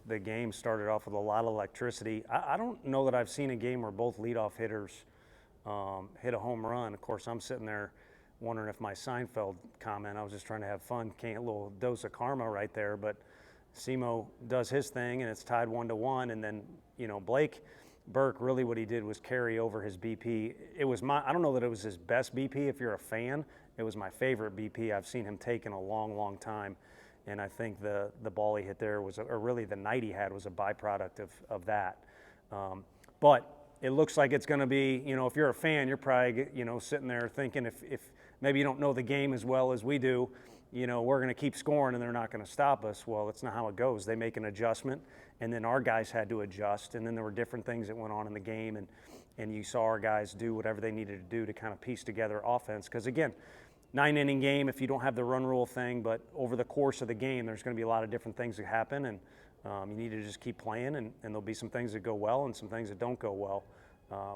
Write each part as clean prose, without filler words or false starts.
the game started off with a lot of electricity. I don't know that I've seen a game where both leadoff hitters hit a home run. Of course, I'm sitting there wondering if my Seinfeld comment, I was just trying to have fun, came a little dose of karma right there, but Simo does his thing and it's tied 1-1, and then, Blake Burke, really what he did was carry over his BP. It was I don't know that it was his best BP. If you're a fan, it was my favorite BP I've seen him take in a long, long time. And I think the ball he hit there was, or really the night he had, was a byproduct of that. But it looks like it's going to be, if you're a fan, you're probably, sitting there thinking if maybe you don't know the game as well as we do, we're going to keep scoring and they're not going to stop us. Well, that's not how it goes. They make an adjustment, and then our guys had to adjust, and then there were different things that went on in the game, and you saw our guys do whatever they needed to do to kind of piece together offense. Because, again, 9-inning game, if you don't have the run rule thing, but over the course of the game, there's going to be a lot of different things that happen, and you need to just keep playing, and there'll be some things that go well and some things that don't go well.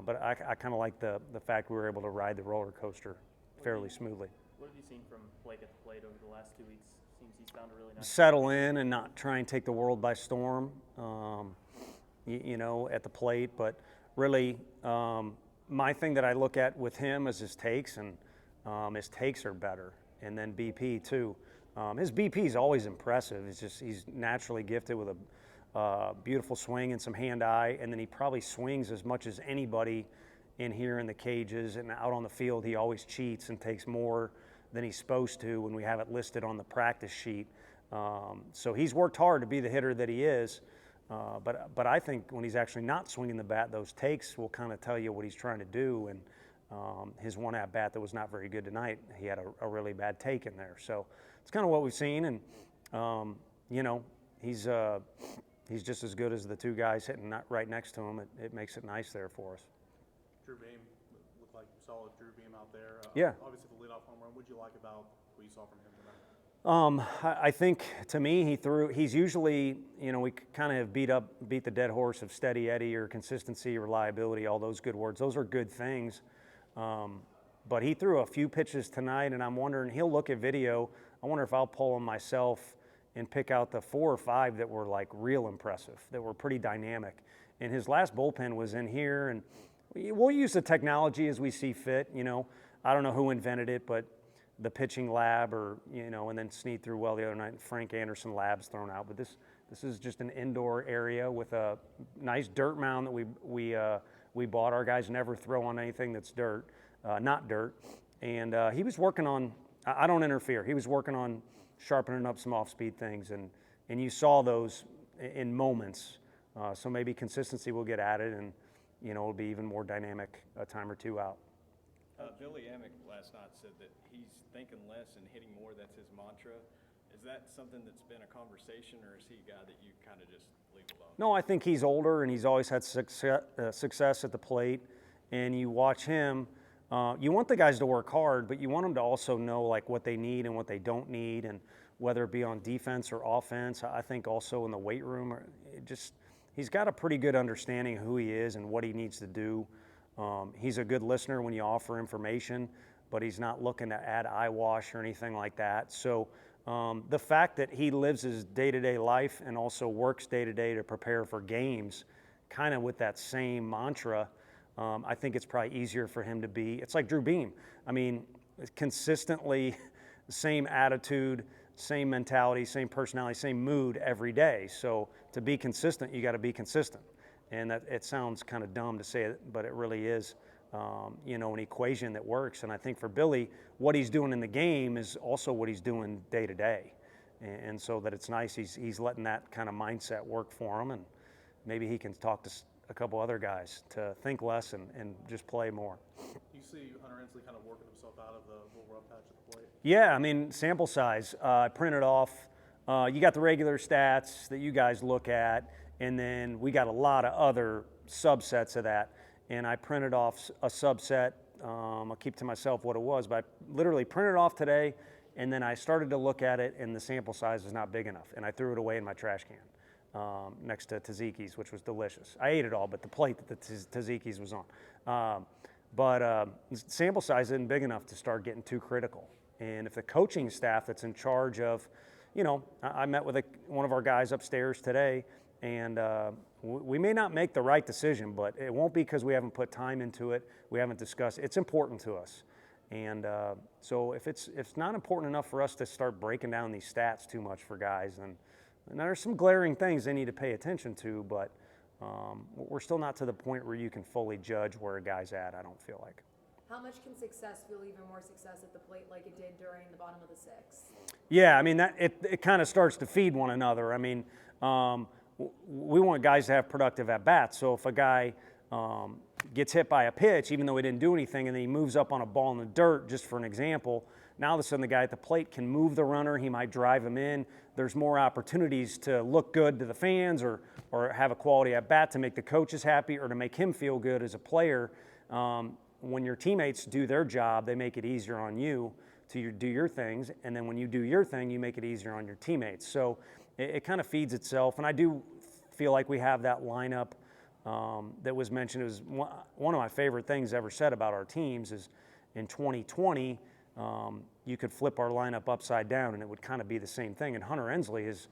But I kind of like the fact we were able to ride the roller coaster fairly smoothly. What have you seen from Blake at the plate over the last 2 weeks? Seems he's found a really nice settle in and not try and take the world by storm, at the plate. But really, my thing that I look at with him is his takes, and his takes are better. And then BP too. His BP is always impressive. He's naturally gifted with a beautiful swing and some hand-eye, and then he probably swings as much as anybody in here in the cages, and out on the field he always cheats and takes more than he's supposed to when we have it listed on the practice sheet. So he's worked hard to be the hitter that he is, but I think when he's actually not swinging the bat, those takes will kind of tell you what he's trying to do. And his one at-bat that was not very good tonight, he had a really bad take in there. So it's kind of what we've seen, and he's just as good as the two guys hitting right next to him. It makes it nice there for us. Drew Beam looked like solid Drew Beam out there. Yeah. Obviously, the leadoff home run. What did you like about what you saw from him tonight? I think, to me, he's usually, we kind of beat the dead horse of steady Eddie or consistency, reliability, all those good words. Those are good things. But he threw a few pitches tonight, and I'm wondering, he'll look at video. I wonder if I'll pull them myself and pick out the 4 or 5 that were like real impressive, that were pretty dynamic. And his last bullpen was in here, and we'll use the technology as we see fit. I don't know who invented it, but the pitching lab, or and then Snead threw well the other night. Frank Anderson lab's thrown out, but this is just an indoor area with a nice dirt mound that we bought. Our guys never throw on anything that's not dirt. And he was working on. I don't interfere. He was working on sharpening up some off-speed things, and you saw those in moments. So maybe consistency will get added, and it'll be even more dynamic a time or two out. Billy Amick last night said that he's thinking less and hitting more. That's his mantra. Is that something that's been a conversation, or is he a guy that you kind of just leave alone? No, I think he's older, and he's always had success at the plate. And you watch him. You want the guys to work hard, but you want them to also know like what they need and what they don't need, and whether it be on defense or offense. I think also in the weight room, he's got a pretty good understanding of who he is and what he needs to do. He's a good listener when you offer information, but he's not looking to add eyewash or anything like that. So the fact that he lives his day-to-day life and also works day-to-day to prepare for games, kind of with that same mantra, I think it's probably easier for him to be. It's like Drew Beam. I mean, consistently same attitude, same mentality, same personality, same mood every day. So to be consistent, you got to be consistent. And that it sounds kind of dumb to say it, but it really is, an equation that works. And I think for Billy, what he's doing in the game is also what he's doing day to day. And so that it's nice he's letting that kind of mindset work for him, and maybe he can talk to a couple other guys to think less and just play more. You see Hunter Ensley kind of working himself out of the little rough patch at the plate? Yeah, I mean, sample size. I printed off. You got the regular stats that you guys look at, and then we got a lot of other subsets of that. And I printed off a subset. I'll keep to myself what it was, but I literally printed it off today, and then I started to look at it, and the sample size is not big enough, and I threw it away in my trash can next to tzatziki's, which was delicious. I ate it all, but the plate that the tzatziki's was on. But sample size isn't big enough to start getting too critical. And if the coaching staff that's in charge of, I met with one of our guys upstairs today, And we may not make the right decision, but it won't be because we haven't put time into it. We haven't discussed. It's important to us. And so if it's not important enough for us to start breaking down these stats too much for guys, then there's some glaring things they need to pay attention to, but we're still not to the point where you can fully judge where a guy's at, I don't feel like. How much can success fuel even more success at the plate like it did during the bottom of the sixth? Yeah, I mean, it kind of starts to feed one another. I mean, we want guys to have productive at-bats, so if a guy gets hit by a pitch, even though he didn't do anything, and then he moves up on a ball in the dirt, just for an example, now all of a sudden the guy at the plate can move the runner, he might drive him in. There's more opportunities to look good to the fans or have a quality at-bat to make the coaches happy or to make him feel good as a player. When your teammates do their job, they make it easier on you to do your things, and then when you do your thing, you make it easier on your teammates. So it kind of feeds itself, and I do feel like we have that lineup that was mentioned. It was one of my favorite things ever said about our teams is in 2020, you could flip our lineup upside down and it would kind of be the same thing. And Hunter Ensley has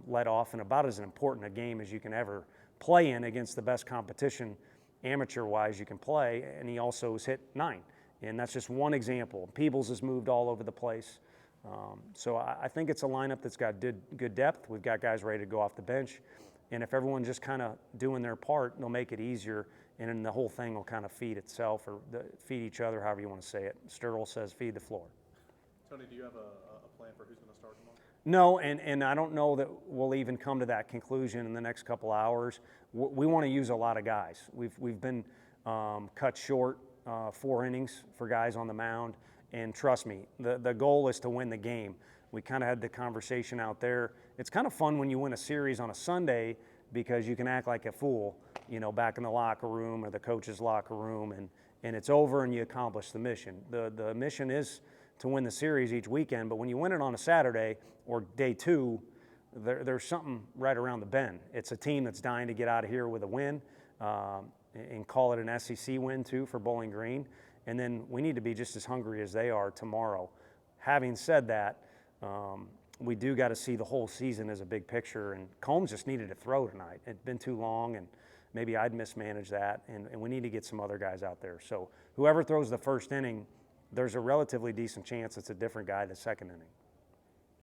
led off in about as important a game as you can ever play in against the best competition amateur-wise you can play, and he also has hit 9. And that's just one example. Peebles has moved all over the place. So I think it's a lineup that's got good depth. We've got guys ready to go off the bench. And if everyone's just kind of doing their part, they'll make it easier, and then the whole thing will kind of feed itself or feed each other, however you want to say it. Sterl says feed the floor. Tony, do you have a plan for who's going to start tomorrow? No, and I don't know that we'll even come to that conclusion in the next couple hours. We want to use a lot of guys. We've been cut short 4 innings for guys on the mound, and trust me, the goal is to win the game. We kind of had the conversation out there. It's kind of fun when you win a series on a Sunday because you can act like a fool, back in the locker room or the coach's locker room, and it's over and you accomplish the mission. The mission is to win the series each weekend, but when you win it on a Saturday or day 2, there's something right around the bend. It's a team that's dying to get out of here with a win, and call it an SEC win too for Bowling Green, and then we need to be just as hungry as they are tomorrow. Having said that, we do got to see the whole season as a big picture, and Combs just needed to throw tonight. It'd been too long, and maybe I'd mismanaged that, and we need to get some other guys out there. So whoever throws the first inning, there's a relatively decent chance it's a different guy the second inning.